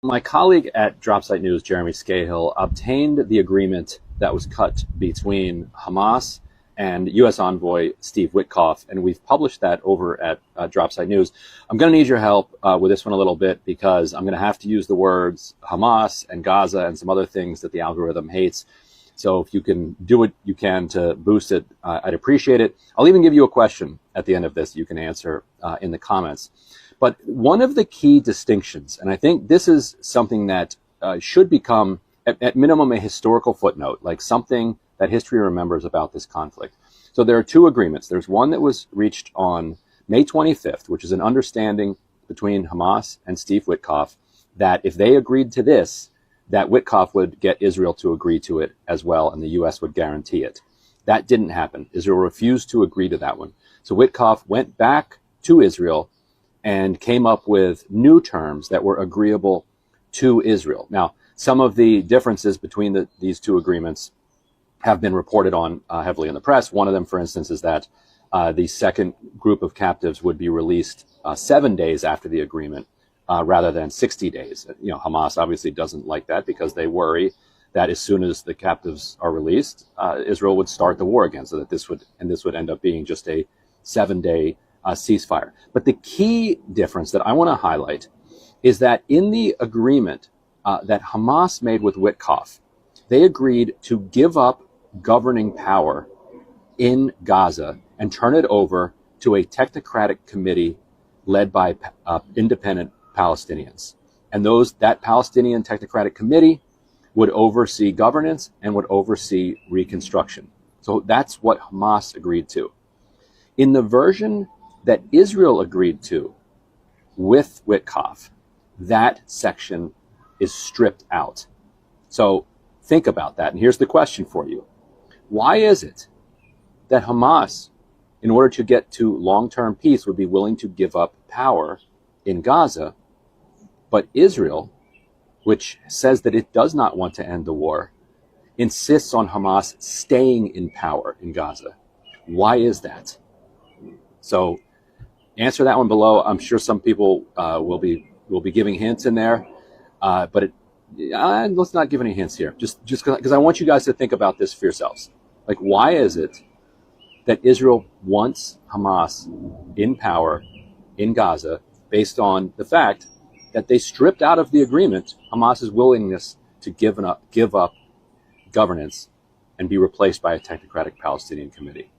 My colleague at Dropsite News, Jeremy Scahill, obtained the agreement that was cut between Hamas and U.S. envoy Steve Witkoff, and we've published that over at Dropsite News. I'm going to need your help with this one a little bit because I'm going to have to use the words Hamas and Gaza and some other things that the algorithm hates. So if you can do what you can to boost it, I'd appreciate it. I'll even give you a question at the end of this you can answer in the comments. But one of the key distinctions, and I think this is something that should become, at minimum, a historical footnote, like something that history remembers about this conflict. So there are two agreements. There's one that was reached on May 25th, which is an understanding between Hamas and Steve Witkoff that if they agreed to this, that Witkoff would get Israel to agree to it as well, and the U.S. would guarantee it. That didn't happen. Israel refused to agree to that one. So Witkoff went back to Israel and came up with new terms that were agreeable to Israel. Now, some of the differences between these two agreements have been reported on heavily in the press. One of them, for instance, is that the second group of captives would be released 7 days after the agreement rather than 60 days. You know, Hamas obviously doesn't like that because they worry that as soon as the captives are released, Israel would start the war again. So that this would end up being just a 7-day ceasefire. But the key difference that I want to highlight is that in the agreement that Hamas made with Witkoff, they agreed to give up governing power in Gaza and turn it over to a technocratic committee led by independent Palestinians. And that Palestinian technocratic committee would oversee governance and would oversee reconstruction. So that's what Hamas agreed to. In the version that Israel agreed to with Witkoff, that section is stripped out. So think about that. And here's the question for you. Why is it that Hamas, in order to get to long-term peace, would be willing to give up power in Gaza, but Israel, which says that it does not want to end the war, insists on Hamas staying in power in Gaza? Why is that? So answer that one below. I'm sure some people will be giving hints in there, but let's not give any hints here. Just because I want you guys to think about this for yourselves. Like, why is it that Israel wants Hamas in power in Gaza based on the fact that they stripped out of the agreement Hamas's willingness to give up governance and be replaced by a technocratic Palestinian committee?